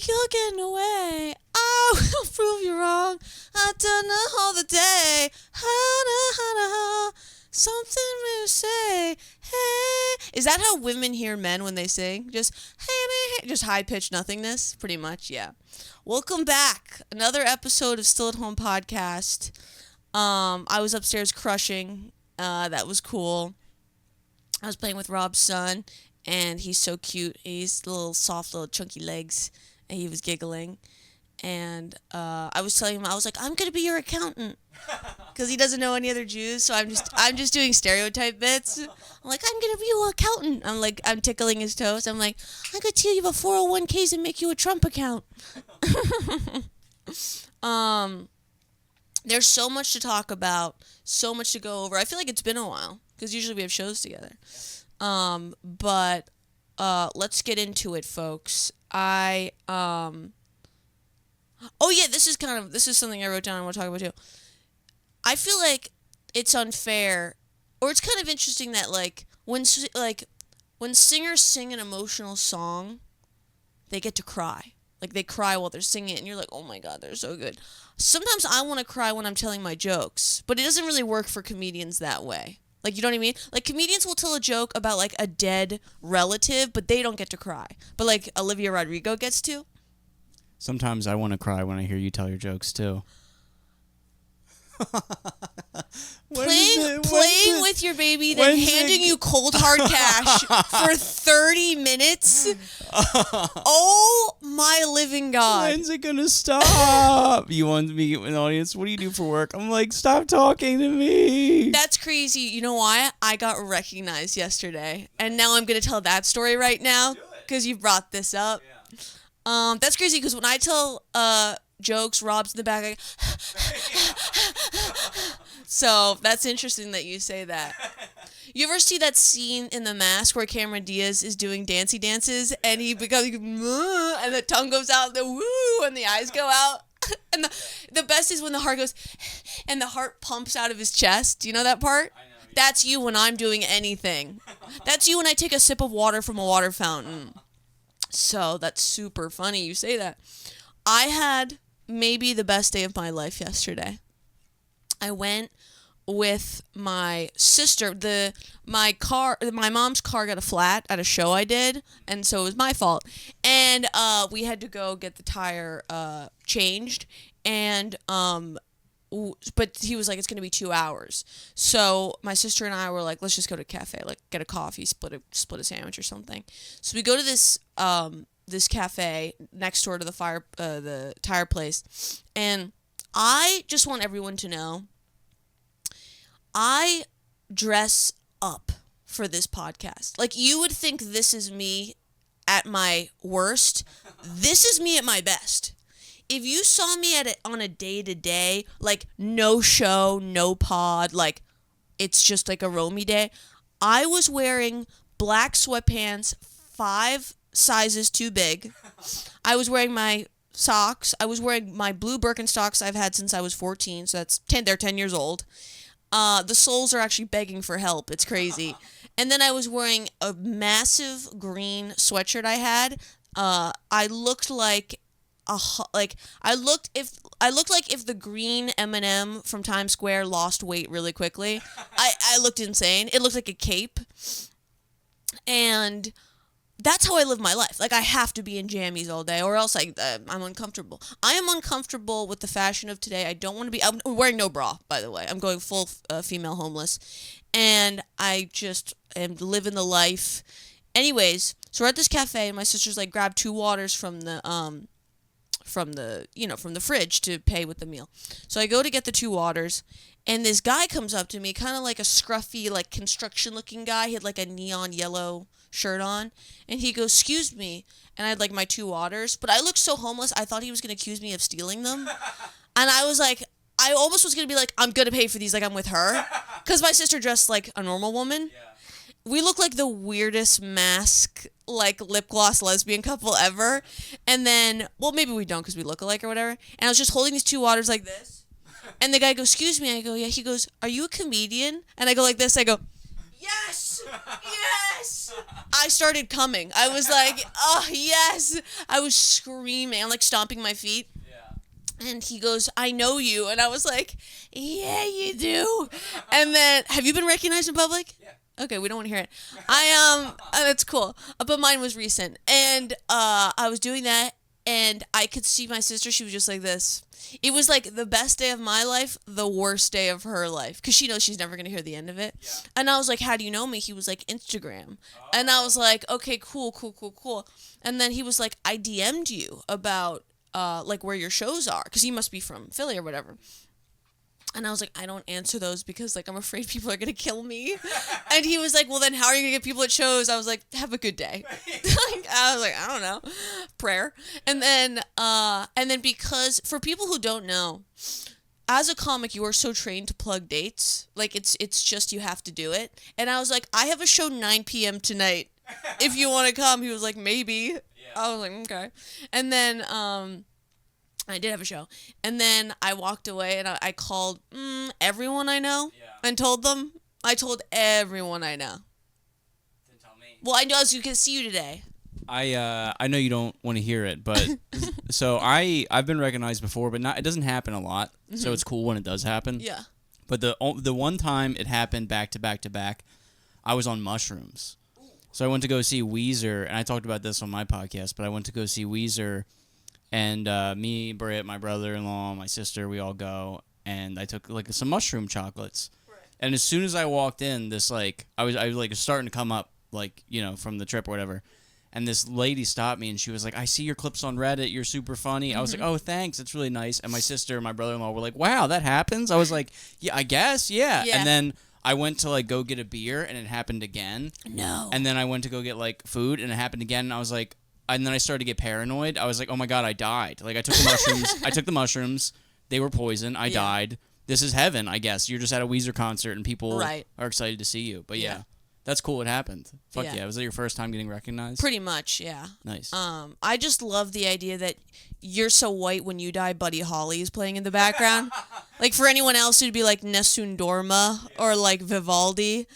think you're getting away. I will prove you wrong. I don't know all the day. Something will say, hey. Is that how women hear men when they sing? Just, hey, just high-pitched nothingness? Pretty much, yeah. Welcome back. Another episode of Still at Home Podcast. I was upstairs crushing. That was cool. I was playing with Rob's son, and he's so cute. He's little soft, little chunky legs, and he was giggling. And I was telling him, I was like, I'm gonna be your accountant, because he doesn't know any other Jews. So I'm just doing stereotype bits. I'm like, I'm gonna be your accountant. I'm tickling his toes. I'm like, I could steal you a 401ks and make you a Trump account. There's so much to talk about, so much to go over. I feel like it's been a while, because usually we have shows together. But let's get into it, folks. Oh yeah, this is something I wrote down I want to talk about too. I feel like it's unfair, or it's kind of interesting that when singers sing an emotional song, they get to cry. Like they cry while they're singing it, and you're like, oh my god, they're so good. Sometimes I want to cry when I'm telling my jokes, but it doesn't really work for comedians that way. Like, you know what I mean? Like, comedians will tell a joke about, like, a dead relative, but they don't get to cry. But, like, Olivia Rodrigo gets to. Sometimes I want to cry when I hear you tell your jokes, too. Playing with your baby, then handing you cold hard cash for 30 minutes. Oh my living God. When's it gonna stop? You want me to get an audience? What do you do for work? I'm like, stop talking to me. That's crazy. You know why? I got recognized yesterday, and now I'm gonna tell that story right now because you brought this up. Yeah. That's crazy because when I tell jokes, Rob's in the back. So that's interesting that you say that. You ever see that scene in The Mask where Cameron Diaz is doing dancey dances and he becomes and the tongue goes out, the woo, and the eyes go out? And the best is when the heart goes and the heart pumps out of his chest. Do you know that part? I know. Yeah. That's you when I'm doing anything. That's you when I take a sip of water from a water fountain. So that's super funny you say that. I had maybe the best day of my life yesterday. I went with my sister. My mom's car got a flat at a show I did, and so it was my fault. And we had to go get the tire changed, and but he was like, it's gonna be 2 hours. So my sister and I were like, let's just go to a cafe, like get a coffee, split a sandwich or something. So we go to this cafe next door to the tire place, and I just want everyone to know I dress up for this podcast. Like, you would think this is me at my worst. This is me at my best. If you saw me on a day-to-day, like, no show, no pod, like, it's just like a roamy day, I was wearing black sweatpants, 5 sizes too big. I was wearing my socks. I was wearing my blue Birkenstocks I've had since I was 14, so they're 10 years old. The soles are actually begging for help. It's crazy. And then I was wearing a massive green sweatshirt I had. I looked like I looked like if the green M&M from Times Square lost weight really quickly. I looked insane. It looked like a cape. And that's how I live my life. Like, I have to be in jammies all day, or else I'm uncomfortable. I am uncomfortable with the fashion of today. I don't want to be. I'm wearing no bra, by the way. I'm going full female homeless, and I just am living the life. Anyways, so we're at this cafe, and my sister's like, grab 2 waters from the fridge to pay with the meal. So I go to get the 2 waters, and this guy comes up to me, kind of like a scruffy, like construction-looking guy. He had like a neon yellow shirt on, and he goes, excuse me, and I had like my 2 waters, but I looked so homeless I thought he was gonna accuse me of stealing them. And I was like, I almost was gonna be like, I'm gonna pay for these, like I'm with her, because my sister dressed like a normal woman. We look like the weirdest mask, like lip gloss lesbian couple ever. And then, well, maybe we don't because we look alike or whatever, and I was just holding these 2 waters like this, and the guy goes, excuse me. I go, yeah. He goes, are you a comedian? And I go like this. I go, yes. Yes! I started coming. I was like, oh, yes! I was screaming. I'm like stomping my feet. Yeah. And he goes, I know you. And I was like, yeah, you do. And then, have you been recognized in public? Yeah. Okay, we don't want to hear it. That's cool. But mine was recent. And I was doing that, and I could see my sister. She was just like this. It was like the best day of my life, the worst day of her life. Because she knows she's never going to hear the end of it. Yeah. And I was like, how do you know me? He was like, Instagram. And I was like, okay, cool. And then he was like, I DM'd you about like where your shows are. Because he must be from Philly or whatever. And I was like, I don't answer those because, like, I'm afraid people are going to kill me. And he was like, well, then how are you going to get people at shows? I was like, have a good day. I was like, I don't know. Prayer. And then because, for people who don't know, as a comic, you are so trained to plug dates. Like, it's just you have to do it. And I was like, I have a show 9 p.m. tonight. If you want to come. He was like, maybe. Yeah. I was like, okay. And then, I did have a show. And then I walked away and I called everyone I know and told them. I told everyone I know. Didn't tell me. Well, I know you can see you today. I know you don't want to hear it, but so I've been recognized before, but it doesn't happen a lot. Mm-hmm. So it's cool when it does happen. Yeah. But the one time it happened back to back, I was on mushrooms. So I went to go see Weezer, and I talked about this on my podcast, but I went to go see Weezer. And me, Britt, my brother-in-law, my sister, we all go, and I took like some mushroom chocolates. Right. And as soon as I walked in, this like I was like starting to come up, like, you know, from the trip or whatever. And this lady stopped me and she was like, I see your clips on Reddit, you're super funny. Mm-hmm. I was like, oh, thanks, it's really nice. And my sister and my brother-in-law were like, wow, that happens? I was like, yeah, I guess, yeah. And then I went to like go get a beer and it happened again. No. And then I went to go get like food and it happened again, and I was like, and then I started to get paranoid. I was like, oh my God, I died. Like, I took the mushrooms. They were poison. I died. This is heaven, I guess. You're just at a Weezer concert and people are excited to see you. But yeah, that's cool. It happened. Fuck yeah. Was that your first time getting recognized? Pretty much, yeah. Nice. I just love the idea that You're So White When You Die, Buddy Holly is playing in the background. Like, for anyone else, it'd be like Nessun Dorma or like Vivaldi.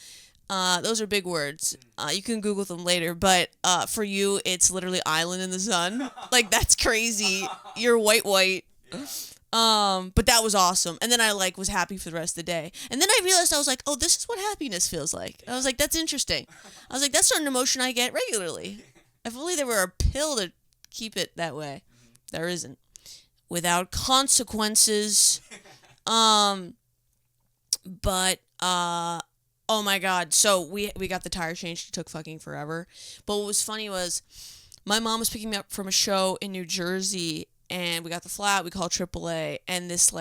Those are big words. You can Google them later, but for you, it's literally Island in the Sun. Like, that's crazy. You're white. But that was awesome. And then I like was happy for the rest of the day. And then I realized, I was like, oh, this is what happiness feels like. I was like, that's interesting. I was like, that's not an emotion I get regularly. If only there were a pill to keep it that way. There isn't. Without consequences. But oh my God. So we got the tire changed. It took fucking forever. But what was funny was my mom was picking me up from a show in New Jersey, and we got the flat. We called AAA, and this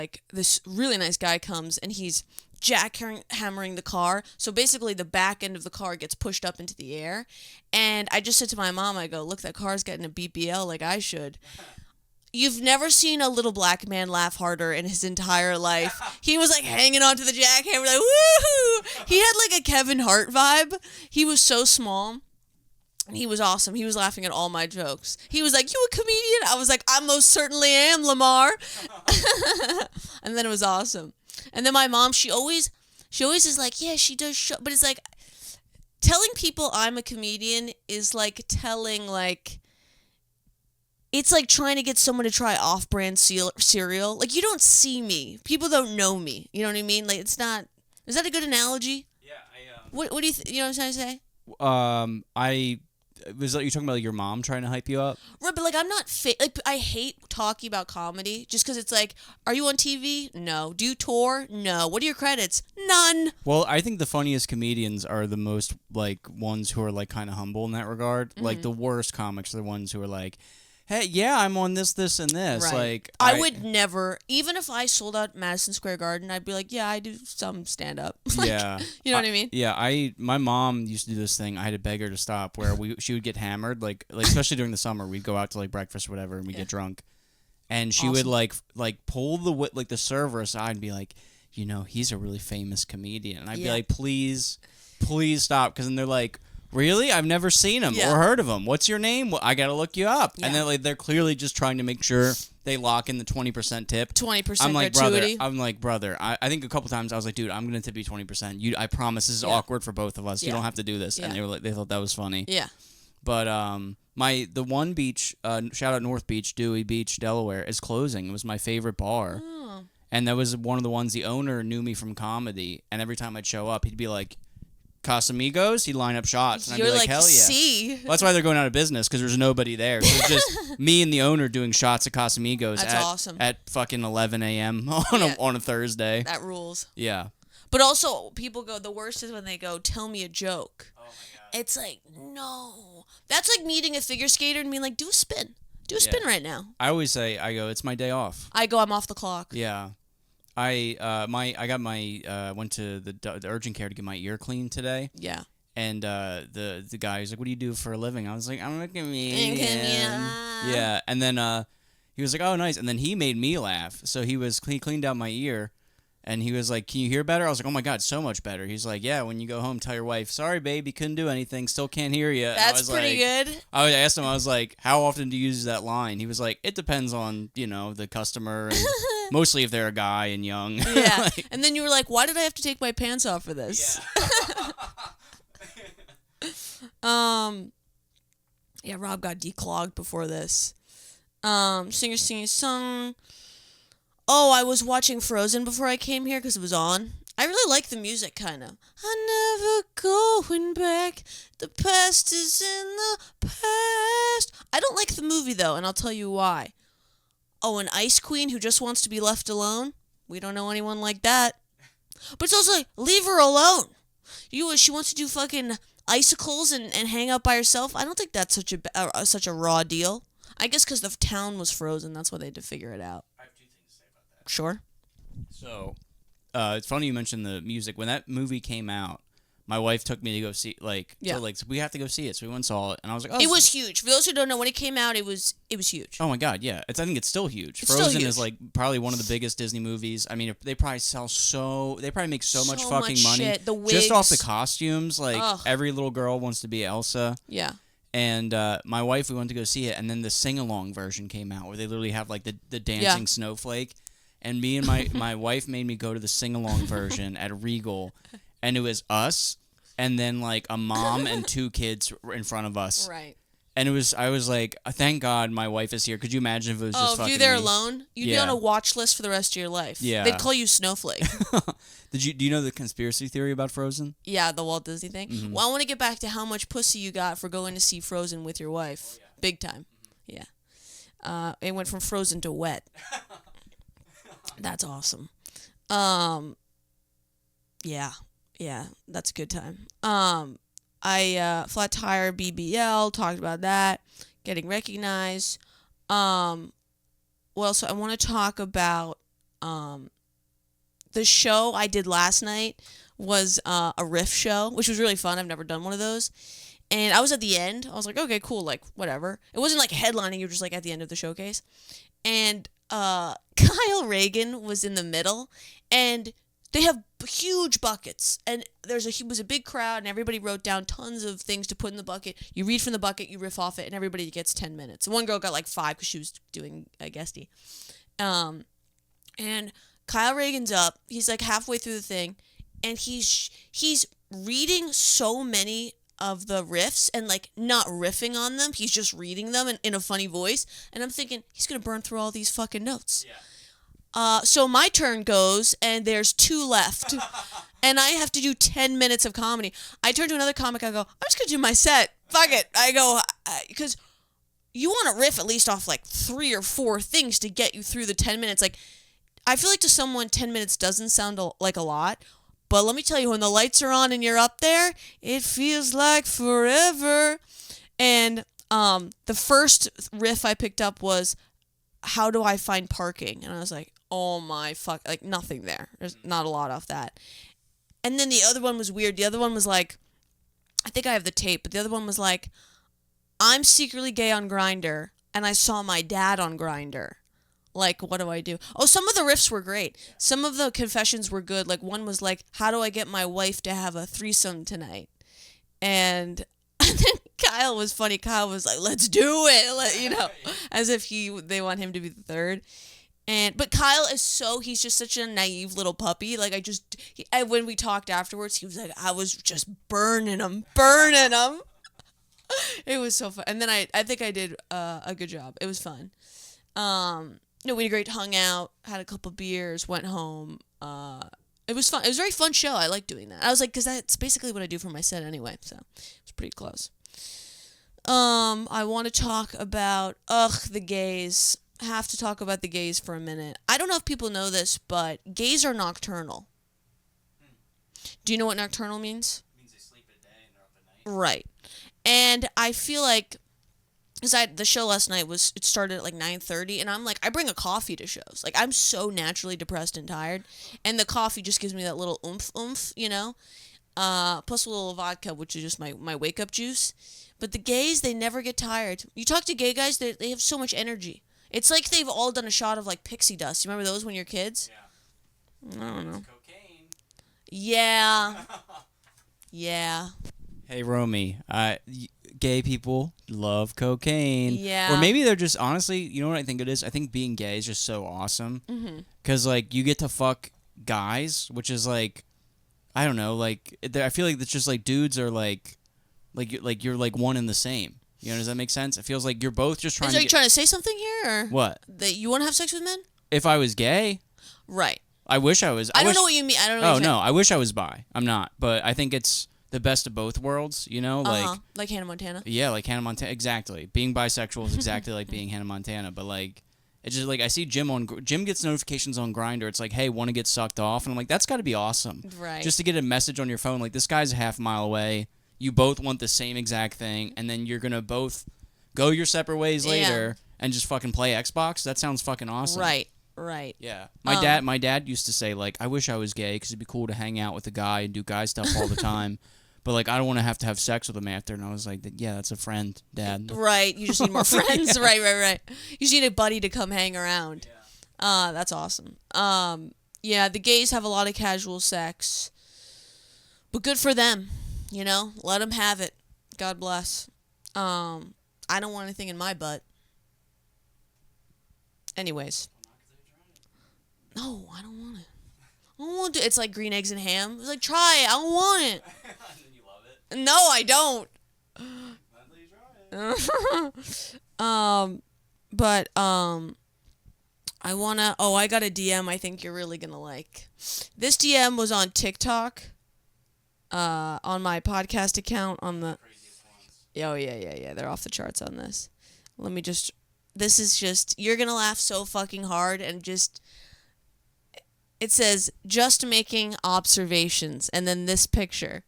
really nice guy comes, and he's jackhammering the car. So basically the back end of the car gets pushed up into the air. And I just said to my mom, I go, look, that car's getting a BBL like I should. You've never seen a little black man laugh harder in his entire life. He was like hanging onto the jackhammer, like, woohoo! He had like a Kevin Hart vibe. He was so small. And he was awesome. He was laughing at all my jokes. He was like, you a comedian? I was like, I most certainly am, Lamar. And then it was awesome. And then my mom, she always is like, yeah, she does show. But it's like, telling people I'm a comedian is like telling like, it's like trying to get someone to try off-brand cereal. Like, you don't see me. People don't know me. You know what I mean? Like, it's not... Is that a good analogy? Yeah, What do you... You know what I'm trying to say? Was that you talking about like, your mom trying to hype you up? Right, but like, I'm not... like, I hate talking about comedy just because it's like, are you on TV? No. Do you tour? No. What are your credits? None. Well, I think the funniest comedians are the most, like, ones who are, like, kind of humble in that regard. Mm-hmm. Like, the worst comics are the ones who are like... Hey, yeah, I'm on this, and this. Right. Like, I would never, even if I sold out Madison Square Garden, I'd be like, yeah, I do some stand-up. Like, yeah. You know what I mean? Yeah, my mom used to do this thing. I had to beg her to stop, where she would get hammered, like especially during the summer. We'd go out to, like, breakfast or whatever, and we'd get drunk. And she would, like pull the server aside and be like, you know, he's a really famous comedian. And I'd be like, please stop. Because then they're like, really? I've never seen him Yeah. or heard of him. What's your name? Well, I got to look you up. Yeah. And then they're clearly just trying to make sure they lock in the 20% tip. 20% I'm like, gratuity. brother. I think a couple times I was like, dude, I'm going to tip you 20%. I promise this is awkward for both of us. You Yeah. don't have to do this. Yeah. And they thought that was funny. Yeah. But the one beach, shout out North Beach, Dewey Beach, Delaware, is closing. It was my favorite bar. Oh. And that was one of the ones the owner knew me from comedy. And every time I'd show up, he'd be like, Casamigos? He'd line up shots. And You're I'd be like, hell yeah. see. Well, that's why they're going out of business, because there's nobody there. So it's just me and the owner doing shots at Casamigos That's awesome. at fucking 11 a.m. on a Thursday. That rules. Yeah. But also, people go, the worst is when they go, tell me a joke. Oh, my God. It's like, no. That's like meeting a figure skater and being like, do a spin. Do a spin right now. I always say, it's my day off. I go, I'm off the clock. Yeah. went to the urgent care to get my ear cleaned today. Yeah. And the guy was like, "What do you do for a living?" I was like, "I'm a comedian." Yeah. Yeah. And then he was like, "Oh, nice." And then he made me laugh. So he cleaned out my ear, and he was like, "Can you hear better?" I was like, "Oh my God, so much better." He's like, "Yeah, when you go home, tell your wife, sorry, babe, you couldn't do anything, still can't hear you." That's pretty good. I asked him, I was like, "How often do you use that line?" He was like, "It depends on the customer, and mostly if they're a guy and young." Yeah. Like, And then you were like, why did I have to take my pants off for this? Yeah, Rob got declogged before this. Singer singing a song. Oh, I was watching Frozen before I came here because it was on. I really like the music, kind of. I'm never going back. The past is in the past. I don't like the movie, though, and I'll tell you why. Oh, an ice queen who just wants to be left alone? We don't know anyone like that. But it's also like, leave her alone. She wants to do fucking icicles and hang out by herself. I don't think that's such a raw deal. I guess because the town was frozen, that's why they had to figure it out. I have two things to say about that. Sure. So, it's funny you mentioned the music. When that movie came out, my wife took me to go see, so we have to go see it. So we went and saw it, and I was like, oh. It was huge. For those who don't know, when it came out, it was huge. Oh my God, yeah. I think it's still huge. It's still Frozen huge. is like probably one of the biggest Disney movies. I mean, they probably make so much So fucking much money. shit. The just off the wigs. costumes. Like, Ugh. every little girl wants to be Elsa. Yeah. And my wife, we went to go see it, and then the sing-along version came out, where they literally have like the dancing snowflake. And me and my wife made me go to the sing-along version at Regal, and it was us, and then like a mom and two kids in front of us. Right. And I was like, thank God my wife is here. Could you imagine if it was just If fucking you're there me? alone, you'd be Yeah. on a watch list for the rest of your life. Yeah. They'd call you Snowflake. Do you know the conspiracy theory about Frozen? Yeah, the Walt Disney thing. Mm-hmm. Well, I want to get back to how much pussy you got for going to see Frozen with your wife. Oh, yeah. Big time. Yeah. It went from frozen to wet. That's awesome. Yeah, that's a good time. I flat tire BBL, talked about that, getting recognized. Well, so I want to talk about the show I did last night was a riff show, which was really fun. I've never done one of those. And I was at the end. I was like, okay, cool, like, whatever. It wasn't like headlining, you were just like at the end of the showcase. And Kyle Reagan was in the middle, and they have huge buckets, and was a big crowd, and everybody wrote down tons of things to put in the bucket. You read from the bucket, you riff off it, and everybody gets 10 minutes. One girl got like 5 because she was doing a guestie. And Kyle Reagan's up. He's like halfway through the thing, and he's reading so many of the riffs and like not riffing on them. He's just reading them in a funny voice, and I'm thinking he's gonna burn through all these fucking notes. Yeah. So my turn goes, and there's 2 left, and I have to do 10 minutes of comedy. I turn to another comic. I go, I'm just gonna do my set. Fuck it. I go because you want to riff at least off like 3 or 4 things to get you through the 10 minutes. Like, I feel like to someone 10 minutes doesn't sound like a lot. But let me tell you, when the lights are on and you're up there, it feels like forever. And the first riff I picked up was, how do I find parking? And I was like, oh my fuck, like nothing there. There's not a lot off that. And then the other one was weird. The other one was like, I think I have the tape, but the other one was like, I'm secretly gay on Grindr, and I saw my dad on Grindr. Like, what do I do? Oh, some of the riffs were great. Some of the confessions were good. Like, one was like, how do I get my wife to have a threesome tonight? And And then Kyle was funny. Kyle was like, "Let's do it," as if they want him to be the third. But Kyle he's just such a naive little puppy. Like when we talked afterwards, he was like, I was just burning him. It was so fun. And then I think I did a good job. It was fun. We had a great hung out, had a couple beers, went home. It was fun. It was a very fun show. I like doing that. I was like, because that's basically what I do for my set anyway. So it was pretty close. I want to talk about, the gays. Have to talk about the gays for a minute. I don't know if people know this, but gays are nocturnal. Do you know what nocturnal means? It means they sleep at day and they're up at night. Right. And I feel like, because the show last night it started at like 9:30, and I'm like, I bring a coffee to shows. Like, I'm so naturally depressed and tired, and the coffee just gives me that little oomph, plus a little vodka, which is just my wake-up juice. But the gays, they never get tired. You talk to gay guys, they have so much energy. It's like they've all done a shot of, like, pixie dust. You remember those when you're kids? Yeah. I don't know. It's cocaine. Yeah. Yeah. Hey, Romy, gay people love cocaine. Yeah. Or maybe they're just, honestly, you know what I think it is? I think being gay is just so awesome. Because, like, you get to fuck guys, which is, like, I don't know, like, I feel like it's just, like, dudes are, like you're, like, one and the same. You know, does that make sense? It feels like you're both just trying Are you trying to say something here? Or What? That you want to have sex with men? If I was gay? Right. I wish I was. I don't know what you mean. I don't know what Oh, you're no, saying. I wish I was bi. I'm not. But I think it's the best of both worlds, you know? Like Hannah Montana? Yeah, like Hannah Montana. Exactly. Being bisexual is exactly like being Hannah Montana. But, like, it's just like I see Jim gets notifications on Grindr. It's like, hey, want to get sucked off? And I'm like, that's got to be awesome. Right. Just to get a message on your phone, like, this guy's a half mile away. You both want the same exact thing. And then you're going to both go your separate ways later and just fucking play Xbox. That sounds fucking awesome. Right. Yeah. My dad used to say, like, I wish I was gay because it'd be cool to hang out with a guy and do guy stuff all the time. But, like, I don't want to have sex with him after. And I was like, yeah, that's a friend, Dad. Right. You just need more friends. Yeah. Right. You just need a buddy to come hang around. Yeah. That's awesome. Yeah, the gays have a lot of casual sex. But good for them. You know? Let them have it. God bless. I don't want anything in my butt. Anyways. No, I don't want it. I don't want to. It's like green eggs and ham. It's like, try it. I don't want it. And then you love it? No, I don't. I wanna. Oh, I got a DM. I think you're really gonna like. This DM was on TikTok. On my podcast account on the. Oh yeah. They're off the charts on this. Let me just. This is just. You're gonna laugh so fucking hard and just. It says just making observations and then this picture.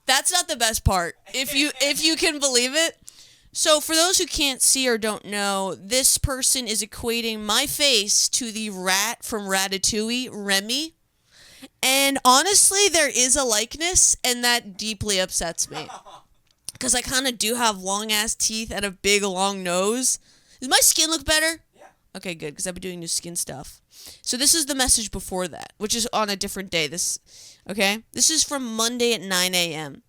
That's not the best part. If you can believe it. So for those who can't see or don't know, this person is equating my face to the rat from Ratatouille, Remy. And honestly, there is a likeness, and that deeply upsets me. Because I kind of do have long-ass teeth and a big, long nose. Does my skin look better? Yeah. Okay, good, because I've been doing new skin stuff. So this is the message before that, which is on a different day. This is from Monday at 9 a.m.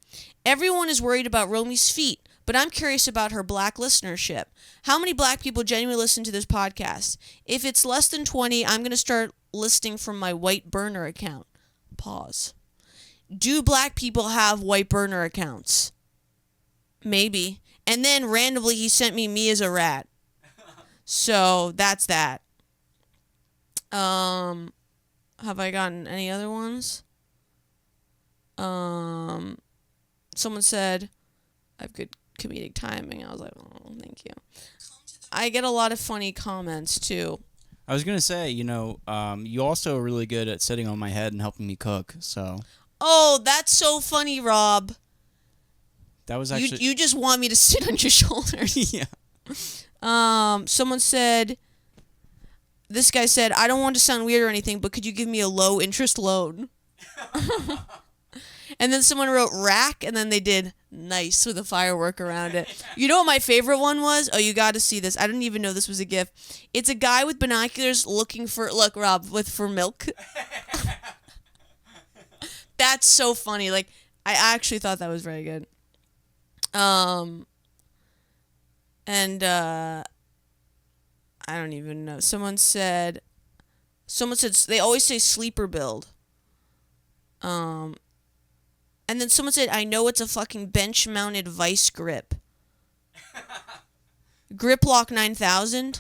Everyone is worried about Romy's feet, but I'm curious about her black listenership. How many black people genuinely listen to this podcast? If it's less than 20, I'm going to start listing from my white burner account. Pause. Do black people have white burner accounts? Maybe. And then randomly he sent me as a rat. So that's that. Have I gotten any other ones? Someone said I have good comedic timing. I was like, oh, thank you. I get a lot of funny comments too. I was gonna say, you also are really good at sitting on my head and helping me cook. So. Oh, that's so funny, Rob. That was actually. You just want me to sit on your shoulders. Yeah. Someone said. This guy said, I don't want to sound weird or anything, but could you give me a low interest loan? And then someone wrote rack, and then they did nice with a firework around it. You know what my favorite one was? Oh, you got to see this. I didn't even know this was a GIF. It's a guy with binoculars looking for, look, Rob, for milk. that's so funny. Like, I actually thought that was very good. And I don't even know. Someone said they always say sleeper build. And then someone said, I know it's a fucking bench mounted vice grip. Grip Lock 9000.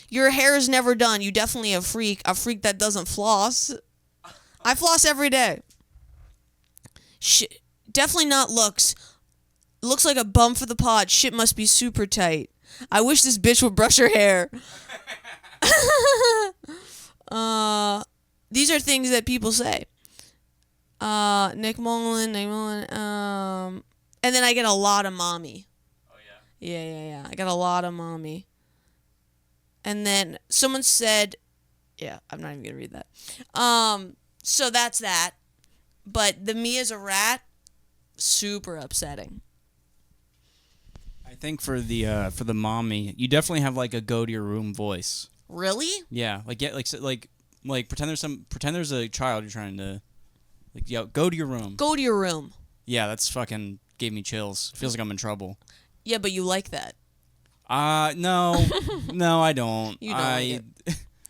Your hair is never done. You definitely a freak that doesn't floss. I floss every day. Definitely not looks. Looks like a bum for the pod. Shit must be super tight. I wish this bitch would brush her hair. These are things that people say. Nick Mullen. And then I get a lot of mommy. Oh, yeah? Yeah. I got a lot of mommy. And then someone said, yeah, I'm not even going to read that. So that's that. But the me as a rat, super upsetting. I think for the mommy, you definitely have like a go to your room voice. Really? Yeah, like pretend there's a child you're trying to, like, yo, go to your room. Go to your room. Yeah, that's fucking gave me chills. Feels like I'm in trouble. Yeah, but you like that. No, no, I don't. You don't like it.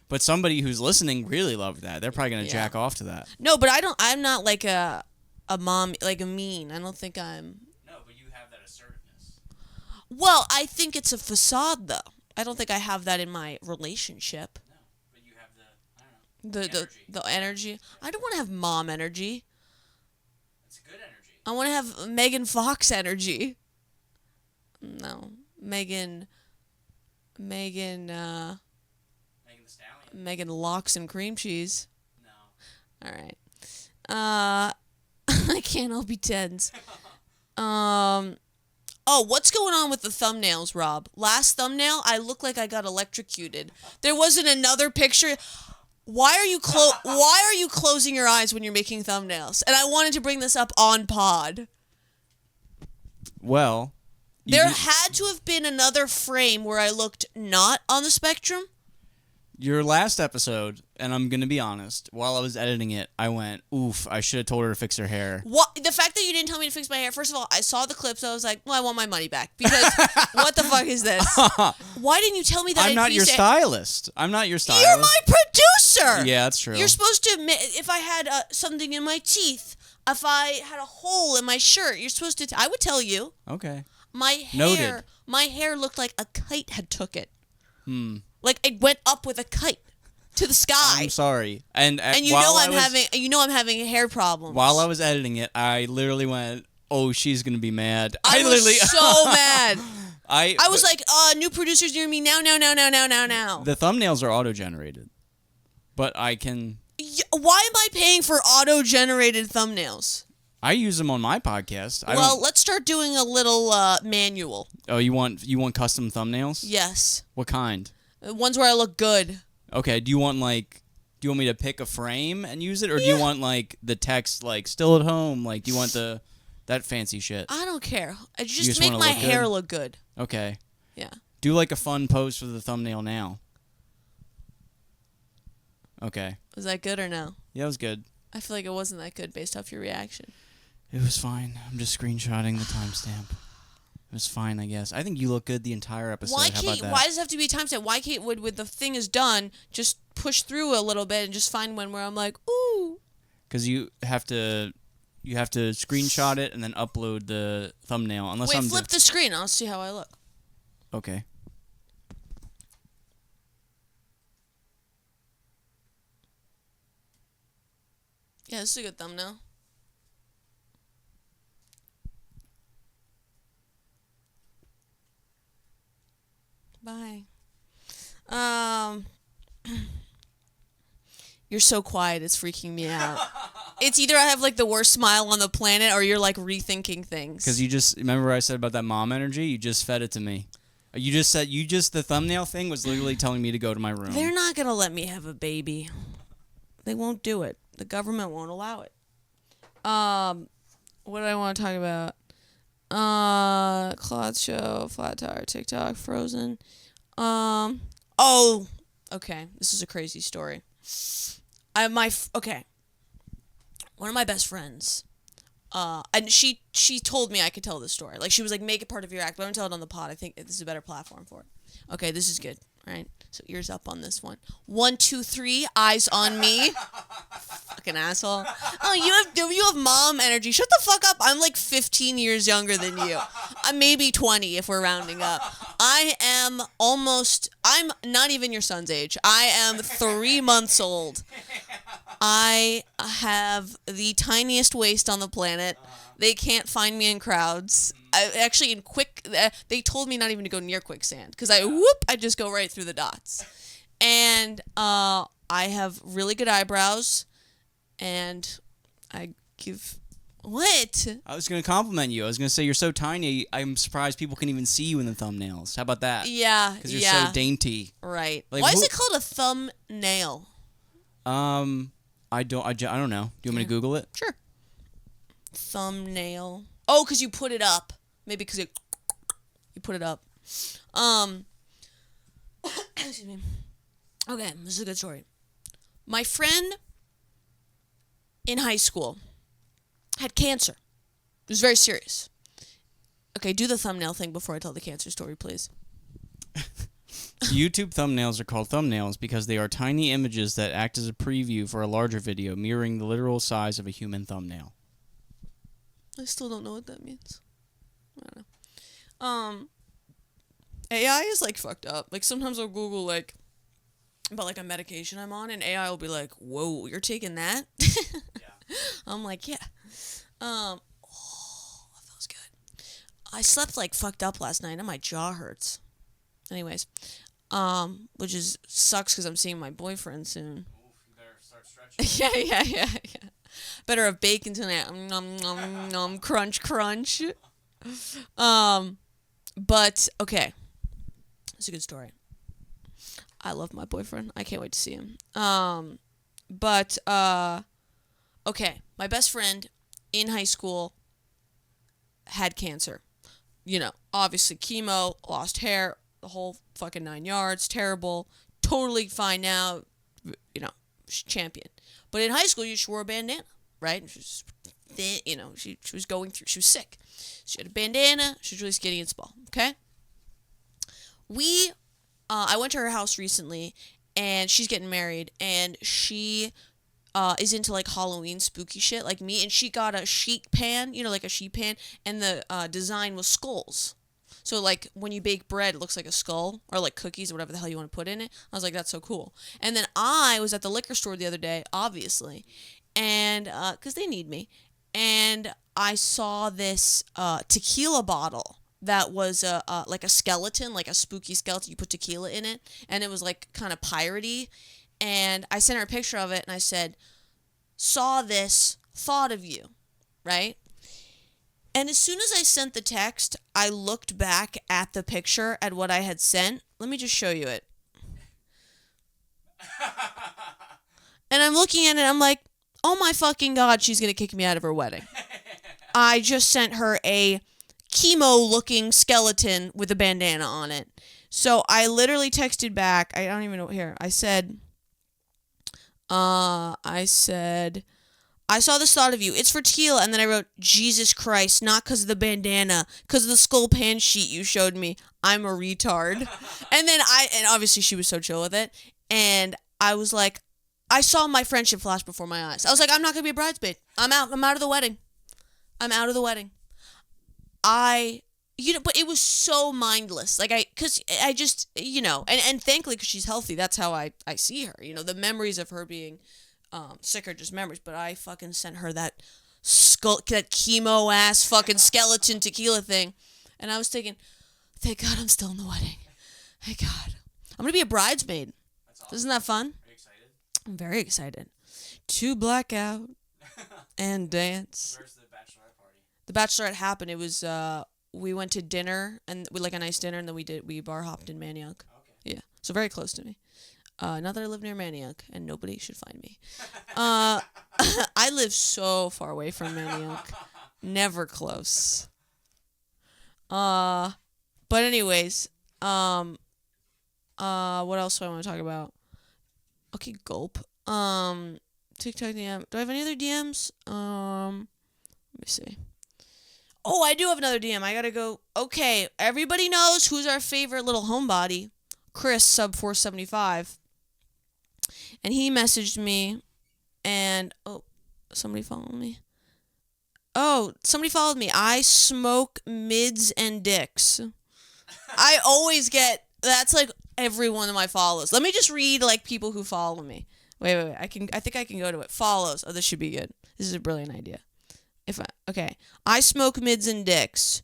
But somebody who's listening really loved that. They're probably gonna jack off to that. No, but I don't. I'm not like a mom, like a mean. I don't think I'm. No, but you have that assertiveness. Well, I think it's a facade, though. I don't think I have that in my relationship. No, but you have the energy. I don't want to have mom energy. It's good energy. I want to have Megan Fox energy. No, Megan The Stallion. Megan Locks and Cream Cheese. No. All right. I can't all be tens. Oh, what's going on with the thumbnails, Rob? Last thumbnail, I look like I got electrocuted. There wasn't another picture. Why are you closing your eyes when you're making thumbnails? And I wanted to bring this up on pod. Well, there had to have been another frame where I looked not on the spectrum. Your last episode, and I'm going to be honest, while I was editing it, I went, oof, I should have told her to fix her hair. What? The fact that you didn't tell me to fix my hair, first of all, I saw the clips, I was like, well, I want my money back. Because what the fuck is this? Why didn't you tell me that? I'm not your stylist. I'm not your stylist. You're my producer. Yeah, that's true. You're supposed to, if I had something in my teeth, if I had a hole in my shirt, you're supposed to, I would tell you. Okay. My hair looked like a kite had took it. Like it went up with a kite to the sky. I'm sorry. And you know I'm having hair problems. While I was editing it, I literally went, "Oh, she's gonna be mad." I was so mad. I was like, new producers near me now. The thumbnails are auto-generated, but I can. Why am I paying for auto-generated thumbnails? I use them on my podcast. Well, let's start doing a little manual. Oh, you want custom thumbnails? Yes. What kind? Ones where I look good. Okay. Do you want me to pick a frame and use it, or do you want like the text like still at home? Like, do you want that fancy shit? I don't care. I just make my hair look good. Okay. Yeah. Do like a fun pose for the thumbnail now. Okay. Was that good or no? Yeah, it was good. I feel like it wasn't that good based off your reaction. It was fine. I'm just screenshotting the timestamp. It was fine, I guess. I think you look good the entire episode. How about that? Why does it have to be a timestamp? Why can't when the thing is done, just push through a little bit and just find one where I'm like, ooh. Because you have to screenshot it and then upload the thumbnail. Flip the screen. I'll see how I look. Okay. Yeah, this is a good thumbnail. Bye. You're so quiet, it's freaking me out. It's either I have like the worst smile on the planet or you're like rethinking things. Because you just remember what I said about that mom energy? You just fed it to me. You just said the thumbnail thing was literally telling me to go to my room. They're not gonna let me have a baby. They won't do it. The government won't allow it. What do I want to talk about? Claude Show, Flat Tire, TikTok, Frozen. Okay. This is a crazy story. Okay. one of my best friends, and she told me I could tell this story. Like, she was like, make it part of your act, but I'm gonna tell it on the pod. I think this is a better platform for it. Okay, this is good. All right, so ears up on this one. 1, 2, 3, eyes on me. Fucking asshole. Oh, you have mom energy. Shut the fuck up. I'm like 15 years younger than you. I'm maybe 20 if we're rounding up. I'm not even your son's age. I am 3 months old. I have the tiniest waist on the planet. They can't find me in crowds. They told me not even to go near quicksand because I just go right through the dots. And I have really good eyebrows, and I give what? I was going to compliment you. I was going to say you're so tiny. I'm surprised people can even see you in the thumbnails. How about that? Yeah, Because you're so dainty. Right. Like, Why is it called a thumbnail? I don't know. Do you want me to Google it? Sure. Thumbnail. Oh, because you put it up. Maybe because you put it up. Excuse me. Okay, this is a good story. My friend in high school had cancer. It was very serious. Okay, do the thumbnail thing before I tell the cancer story, please. YouTube thumbnails are called thumbnails because they are tiny images that act as a preview for a larger video, mirroring the literal size of a human thumbnail. I still don't know what that means. I don't know. AI is like fucked up. Like sometimes I'll Google like about like a medication I'm on, and AI will be like, "Whoa, you're taking that?" Yeah. I'm like, "Yeah." Oh, that feels good. I slept like fucked up last night, and my jaw hurts. Anyways, which sucks because I'm seeing my boyfriend soon. Oof, you better start stretching. Yeah. Better have bacon tonight. Nom nom nom. Crunch crunch. But okay, it's a good story. I love my boyfriend. I can't wait to see him. Okay, my best friend in high school had cancer. You know, obviously chemo, lost hair, the whole fucking 9 yards, terrible, totally fine now, you know, champion. But in high school, she wore a bandana, right? She was thin, you know, she was going through, she was sick. She had a bandana, she was really skinny and small, okay? I went to her house recently, and she's getting married, and she is into like Halloween spooky shit like me, and she got a sheet pan, you know, like a sheet pan, and the design was skulls. So like when you bake bread, it looks like a skull, or like cookies or whatever the hell you want to put in it. I was like, that's so cool. And then I was at the liquor store the other day, obviously, and because they need me, and I saw this tequila bottle that was like a skeleton, like a spooky skeleton. You put tequila in it, and it was like kind of piratey. And I sent her a picture of it, and I said, saw this, thought of you, right? And as soon as I sent the text, I looked back at the picture at what I had sent. Let me just show you it. And I'm looking at it, I'm like, oh my fucking God, she's going to kick me out of her wedding. I just sent her a chemo-looking skeleton with a bandana on it. So I literally texted back. I don't even know. Here. I said, I saw this thought of you. It's for tequila. And then I wrote, Jesus Christ, not because of the bandana, because of the skull pan sheet you showed me. I'm a retard. And obviously she was so chill with it. And I was like, I saw my friendship flash before my eyes. I was like, I'm not going to be a bridesmaid. I'm out. I'm out of the wedding. I'm out of the wedding. But it was so mindless. Like, because I just, you know, and thankfully, because she's healthy, that's how I see her. You know, the memories of her being sick are just memories, but I fucking sent her that chemo-ass fucking skeleton tequila thing, and I was thinking, thank God I'm still in the wedding. Thank God. I'm going to be a bridesmaid. That's awesome. Isn't that fun? Are you excited? I'm very excited. To black out and dance. Where's the bachelorette party? The bachelorette happened. It was, we went to dinner, and we like a nice dinner, and then we bar hopped in Manioc. Okay. Yeah, so very close to me. Not that I live near Manioc, and nobody should find me. I live so far away from Manioc. Never close. But anyways, what else do I want to talk about? Okay, gulp. TikTok DM. Do I have any other DMs? Let me see. Oh, I do have another DM. I gotta go. Okay, everybody knows who's our favorite little homebody. Chris, sub 475. And he messaged me, and somebody followed me. Oh, somebody followed me. I smoke mids and dicks. I always get, that's like every one of my follows. Let me just read like people who follow me. Wait. I think I can go to it. Follows. Oh, this should be good. This is a brilliant idea. Okay. I smoke mids and dicks.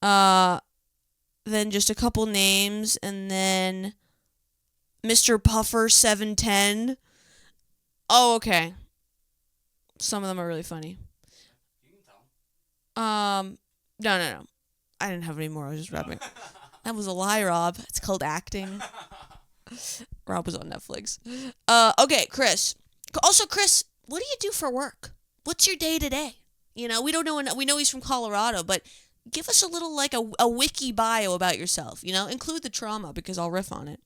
Then just a couple names, and then Mr. Puffer 710. Oh, okay. Some of them are really funny. You can tell. No. I didn't have any more. I was just rapping. That was a lie, Rob. It's called acting. Rob was on Netflix. Okay, Chris. Also, Chris, what do you do for work? What's your day to day? You know, we don't know. We know he's from Colorado, but give us a little, like, a wiki bio about yourself. You know, include the trauma, because I'll riff on it.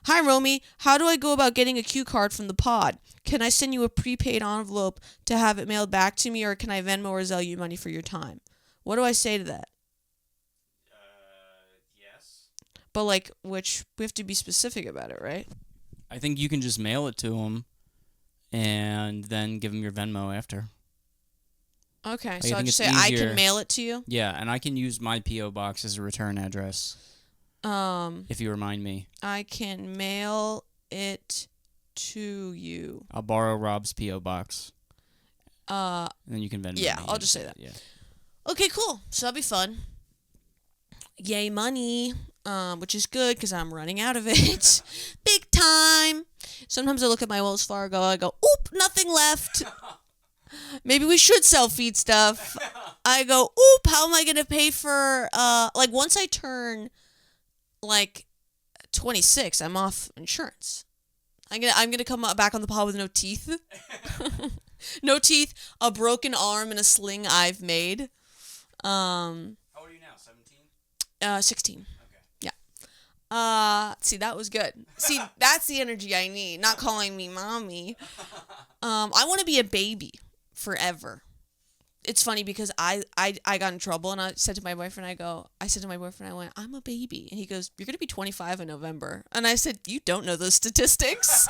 Hi, Romy. How do I go about getting a cue card from the pod? Can I send you a prepaid envelope to have it mailed back to me, or can I Venmo or Zelle you money for your time? What do I say to that? Yes. But, like, we have to be specific about it, right? I think you can just mail it to him, and then give him your Venmo after. Okay, I so I'll think just it's say I easier. can mail it to you. Yeah, and I can use my P.O. box as a return address. If you remind me. I can mail it to you. I'll borrow Rob's P.O. box. And then you can Venmo yeah, me. I'll just say that. Yeah. Okay, cool. So that'll be fun. Yay, money. Which is good because I'm running out of it. Big time. Sometimes I look at my Wells Fargo, I go, oop, nothing left. Maybe we should sell feed stuff. I go, oop, how am I going to pay for, like, once I turn, like, 26, I'm off insurance. I'm gonna come back on the pod with no teeth. No teeth, a broken arm, and a sling I've made. How old are you now, 17? 16. Okay. Yeah. See, that was good. See, that's the energy I need, not calling me mommy. I want to be a baby forever. It's funny because I got in trouble, and I said to my boyfriend, I went, I'm a baby. And he goes, you're going to be 25 in November. And I said, you don't know those statistics.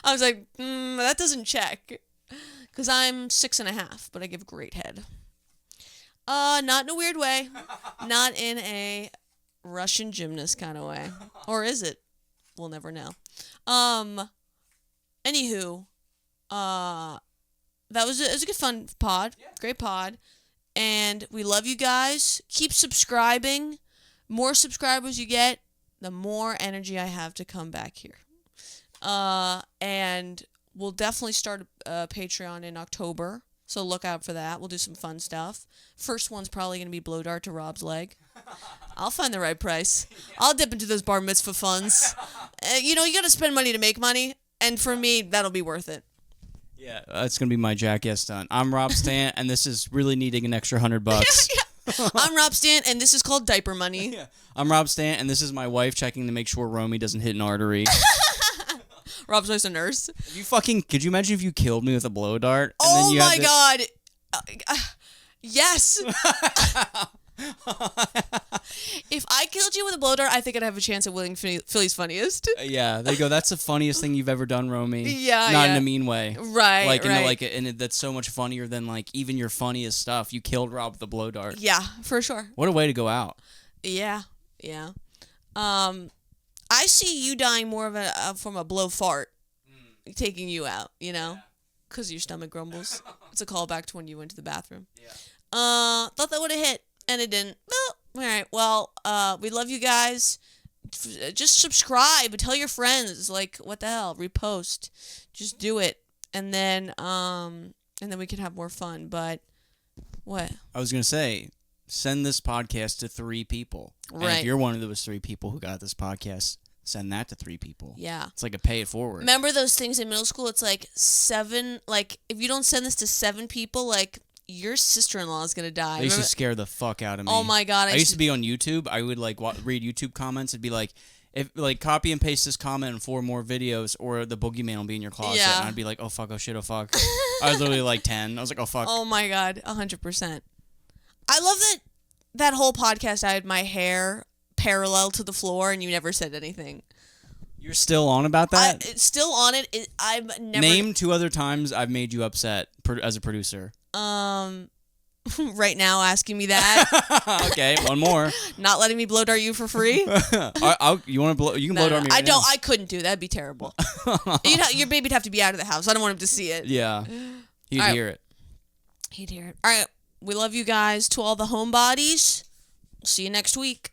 I was like, that doesn't check. Because I'm 6.5, but I give great head. Not in a weird way. Not in a Russian gymnast kind of way. Or is it? We'll never know. Anywho, it was a good fun pod. Yeah. Great pod. And we love you guys. Keep subscribing. More subscribers you get, the more energy I have to come back here. And we'll definitely start a Patreon in October. So look out for that. We'll do some fun stuff. First one's probably going to be blow dart to Rob's leg. I'll find the right price. I'll dip into those bar mitzvah funds. You got to spend money to make money. And for me, that'll be worth it. Yeah, that's going to be my jackass stunt. I'm Rob Stant, and this is really needing an extra $100. Yeah. I'm Rob Stant, and this is called diaper money. Yeah. I'm Rob Stant, and this is my wife checking to make sure Romy doesn't hit an artery. Rob's always a nurse. Could you imagine if you killed me with a blow dart? And Oh then you my God. Yes. If I killed you with a blow dart, I think I'd have a chance at winning Philly's Funniest. Yeah, they go, that's the funniest thing you've ever done, Romy. Yeah, Not yeah. in a mean way. Right, like, right. And that's so much funnier than, like, even your funniest stuff. You killed Rob with a blow dart. Yeah, for sure. What a way to go out. Yeah. I see you dying more of from a blow fart, taking you out, because your stomach grumbles. It's a callback to when you went to the bathroom. Yeah. Thought that would have hit, and it didn't. Well, all right. Well, we love you guys. Just subscribe. Tell your friends. Like, what the hell? Repost. Just do it, and then we can have more fun. But what? I was gonna say, send this podcast to 3 people. Right. And if you're one of those 3 people who got this podcast, send that to 3 people. Yeah. It's like a pay it forward. Remember those things in middle school? It's like 7. Like, if you don't send this to 7 people, like, your sister-in-law is gonna die. They used to scare the fuck out of me. Oh my God! I used to be on YouTube. I would like read YouTube comments. It'd be like, if like copy and paste this comment in 4 more videos, or the boogeyman will be in your closet. Yeah. And I'd be like, oh fuck, oh shit, oh fuck. I was literally like 10. I was like, oh fuck. Oh my god, 100%. I love that whole podcast. I had my hair parallel to the floor, and you never said anything. You're still on about that? It's still on it. I've never Name 2 other times I've made you upset as a producer. Right now asking me that. Okay, one more. Not letting me blow dart you for free. You want to blow? You can blow dart me. Right now. I couldn't do that. That'd be terrible. Your baby'd have to be out of the house. I don't want him to see it. Yeah, he'd All right. hear it. He'd hear it. All right. We love you guys. To all the homebodies, we'll see you next week.